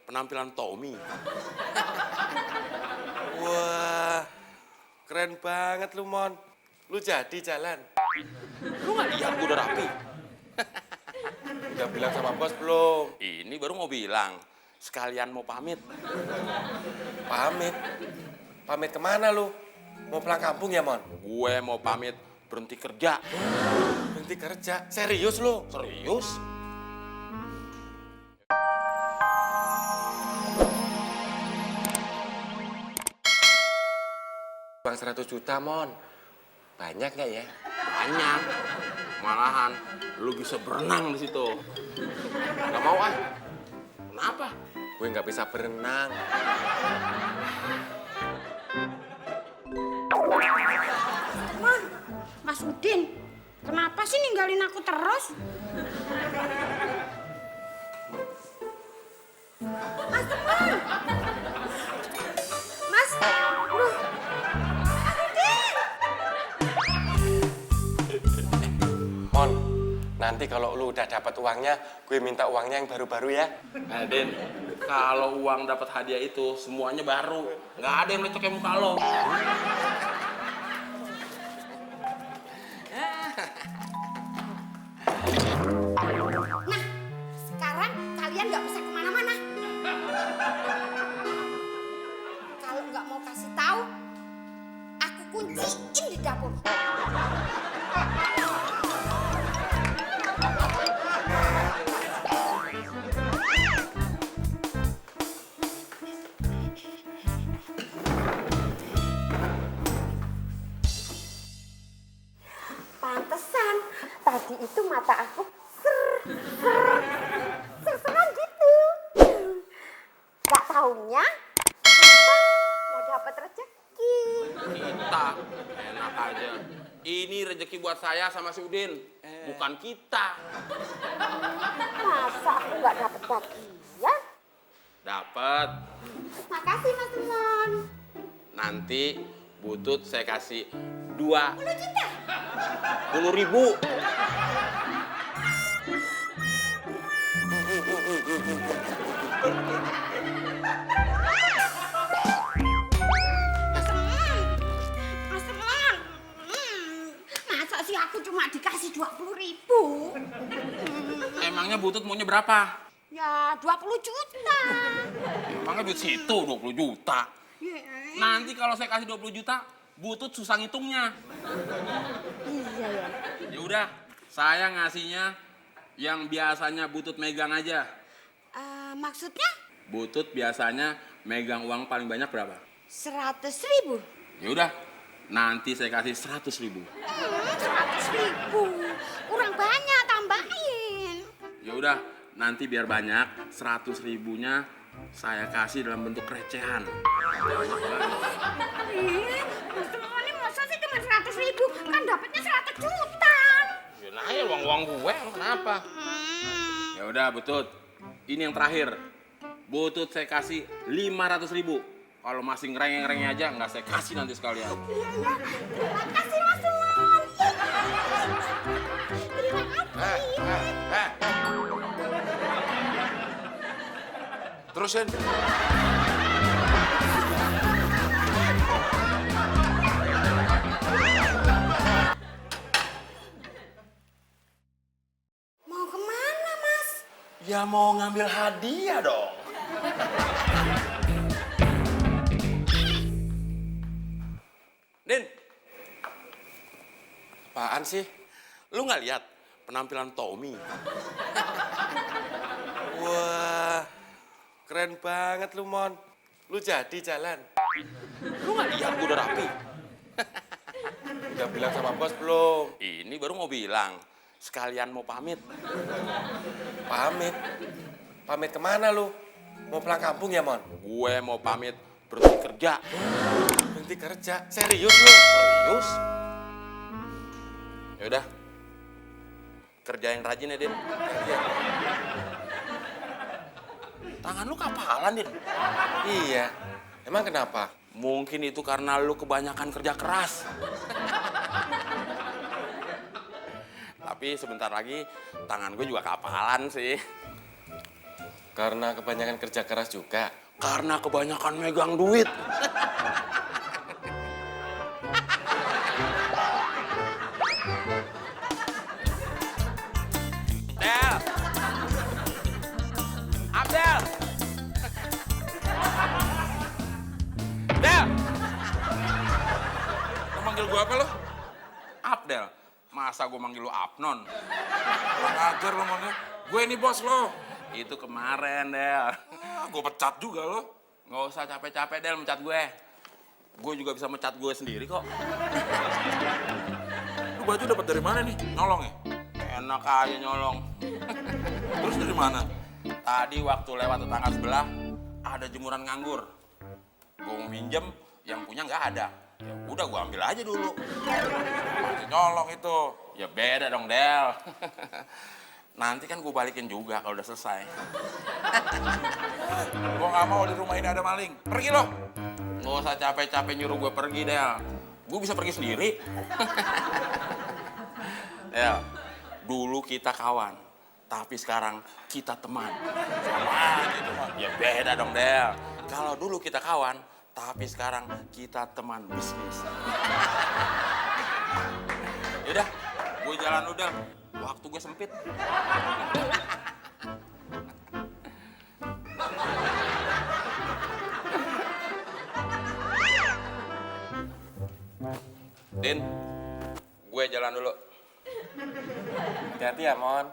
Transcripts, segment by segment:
penampilan Tommy. Wah, keren banget lu, Mon. Lu jadi jalan. Lu nggak lihat gue udah rapi? Udah bilang sama bos belum? Ini baru mau bilang. Sekalian mau pamit. Pamit? Pamit kemana lu? Mau pulang kampung ya, Mon? Gue mau pamit berhenti kerja. Berhenti kerja? Serius lu? Serius? Bang 100 juta, Mon. Banyak nggak ya? Banyak. Malahan lu bisa berenang di situ. Gak mau ah? Kenapa? Gue nggak bisa berenang. Mon, Mas Udin, kenapa sih ninggalin aku terus? Mas Teman! Mas, loh, Mas Udin! Mon, nanti kalau lu udah dapat uangnya, gue minta uangnya yang baru-baru ya. Din, kalau uang dapat hadiah itu semuanya baru. Nggak ada yang lecek kayak muka lo. Nah, sekarang kalian nggak bisa kemana-mana. Kalau nggak mau kasih tahu, aku kunciin di dapur. Pantesan, tadi itu mata aku ser-seran gitu. Gak taunya, mau dapat rezeki. Kita, enak aja. Ini rezeki buat saya sama si Udin, bukan kita. Masa aku gak dapat bagian? Dapat. Makasih Mas Timon. Nanti butut saya kasih 10 juta. ribu. Mas Timon. Masa sih aku cuma dikasih 20.000? Emangnya butut maunya berapa? Ya 20 juta. Emangnya duit situ 20 juta. Nanti kalau saya kasih 20 juta, butut susah ngitungnya. Iya ya. Ya udah, saya ngasihnya yang biasanya butut megang aja. Maksudnya? Butut biasanya megang uang paling banyak berapa? 100.000. Ya udah, nanti saya kasih 100.000. 100.000. Kurang banyak, tambahin. Ya udah, nanti biar banyak 100.000-nya saya kasih dalam bentuk recehan. Mas Timon ini masa sih cuma 100.000? Kan dapatnya 100 juta. Ya nah ya uang gue, kenapa? Ya udah, butut. Ini yang terakhir. Butut saya kasih 500.000. Kalau masih ngerengeng-rengeng aja, nggak saya kasih nanti sekalian. Iya, iya. Terima kasih, Mas Timon. Terima kasih. Terusin. Mau kemana, Mas? Ya mau ngambil hadiah dong. Din, apaan sih? Lu nggak lihat penampilan Tommy? Wah, keren banget lu, Mon. Lu jadi jalan. Lu nggak lihat gue udah rapi? Udah bilang sama bos belum? Ini baru mau bilang. Sekalian mau pamit. Pamit? Pamit kemana lu? Mau pulang kampung ya, Mon? Gue mau pamit berhenti kerja. Berhenti kerja? Serius lu? Serius? Ya udah. Kerja yang rajin ya, Din. Tangan lu kapalan, Din. Iya. Emang kenapa? Mungkin itu karena lu kebanyakan kerja keras. Tapi sebentar lagi tangan gue juga kapalan sih. Karena kebanyakan kerja keras juga. Karena kebanyakan megang duit. Del! Abdel! Del! Lo manggil gua apa lo? Abdel. Masa gua manggil lo Abnon? Kurang ajar lo manggil. Gue ini bos lo. Itu kemarin, Del. Gue pecat juga lo. Nggak usah capek-capek, Del, mencat gue. Gue juga bisa mencat gue sendiri kok. Lu baju dapat dari mana nih? Nolong ya? Enak aja nyolong. Terus dari mana? Tadi waktu lewat tetangga sebelah, ada jemuran nganggur. Gue mau minjem, yang punya nggak ada. Ya udah gue ambil aja dulu. Baju nyolong itu. Ya beda dong, Del. Nanti kan gue balikin juga kalau udah selesai. Gue nggak mau di rumah ini ada maling. Pergi lo. Nggak usah capek-capek nyuruh gue pergi, Del. Gue bisa pergi sendiri. Del, dulu kita kawan. Tapi sekarang kita teman. Sama gitu mah. Ya beda dong, Del. Kalau dulu kita kawan, tapi sekarang kita teman bisnis. Yaudah, gue jalan udah. Waktu gue sempit. Din, gue jalan dulu. Hati-hati ya, Mon.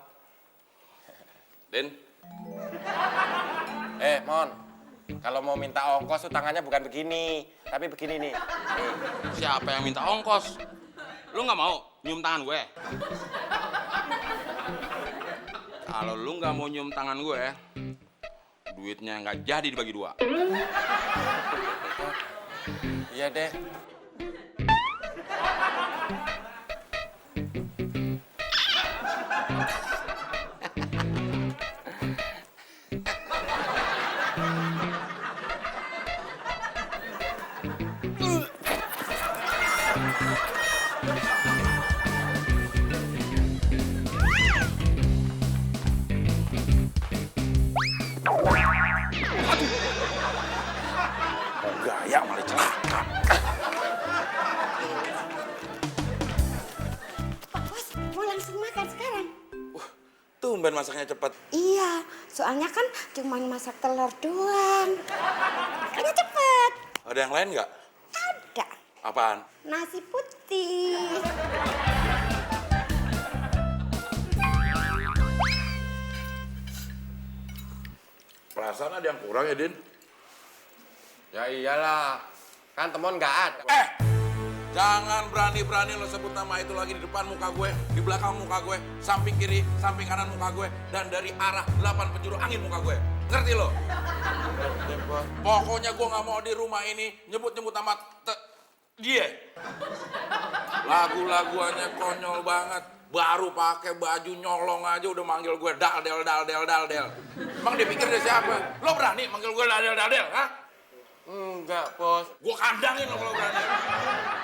Din, Mon. Kalau mau minta ongkos tuh tangannya bukan begini, tapi begini nih. Nih. siapa yang minta ongkos? Lu nggak mau nyium tangan gue? Kalau lu nggak mau nyium tangan gue, duitnya nggak jadi dibagi dua. Iya deh. Gaya malah celaka. Pak Bos, mau langsung makan sekarang? Tumben masaknya cepet. Iya, soalnya kan cuma masak telur doang. Makanya cepet. Ada yang lain nggak? Ada Apaan? nasi putih. Perasaan ada yang kurang ya, Din? Ya iyalah. Kan temen nggak ada. Jangan berani-berani lo sebut nama itu lagi di depan muka gue, di belakang muka gue, samping kiri, samping kanan muka gue, dan dari arah 8 penjuru angin muka gue. Ngerti lo? Pokoknya gue nggak mau di rumah ini nyebut-nyebut nama dia. Lagu-laguannya konyol banget. Baru pakai baju nyolong aja udah manggil gue dal del. Emang dia pikir dia siapa? Lo berani manggil gue dal del, ha? Enggak, Bos. Gue kandangin lo kalau berani.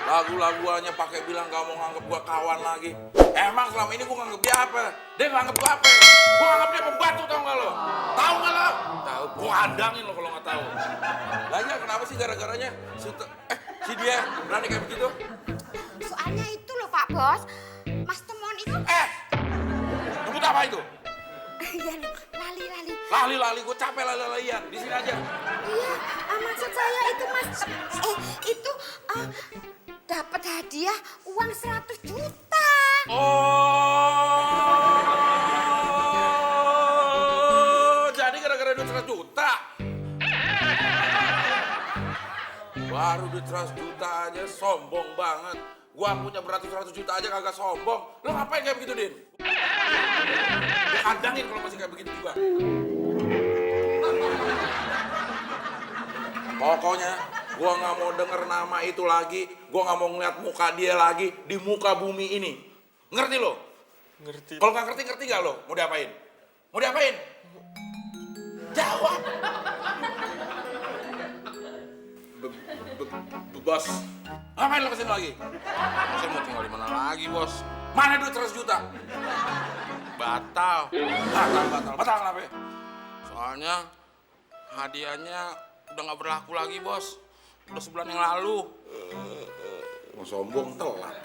Lagu-laguannya pakai bilang gak mau nganggep gue kawan lagi. Emang selama ini gue nganggep dia apa? Dia nganggep gue apa? Gue nganggep dia pembantu, tau gak lo? Tahu gak lo? Tahu. Gue kandangin lo kalau gak tahu. Lagi kenapa sih gara-garanya si dia berani kayak begitu? Soalnya itu loh Pak Bos, Mas Temon itu. Nyebut apa itu? Iya, lali. Lali-lali, gue capek lali-lalian. Di sini aja. Iya, maksud saya itu Mas, itu dapat hadiah uang 100 juta. Oh, jadi gara-gara duit 100 juta. Baru duit 100 juta aja sombong banget. Gua punya beratus-ratus juta aja kagak sombong. Lo ngapain kayak begitu, Din? Gua kandangin kalau masih kayak begitu juga. Pokoknya gua nggak mau denger nama itu lagi. Gua nggak mau ngeliat muka dia lagi di muka bumi ini. Ngerti lo? Ngerti. Kalau nggak ngerti nggak lo? Mau diapain? Mau diapain? Jawab. Bos. Ngapain lo kesini lagi? Saya mau tinggal di mana lagi, Bos? Mana duit 100 juta? Batal. Batal kenapa ya? Soalnya hadiahnya udah nggak berlaku lagi, Bos. Udah sebulan yang lalu. Mau sombong telat.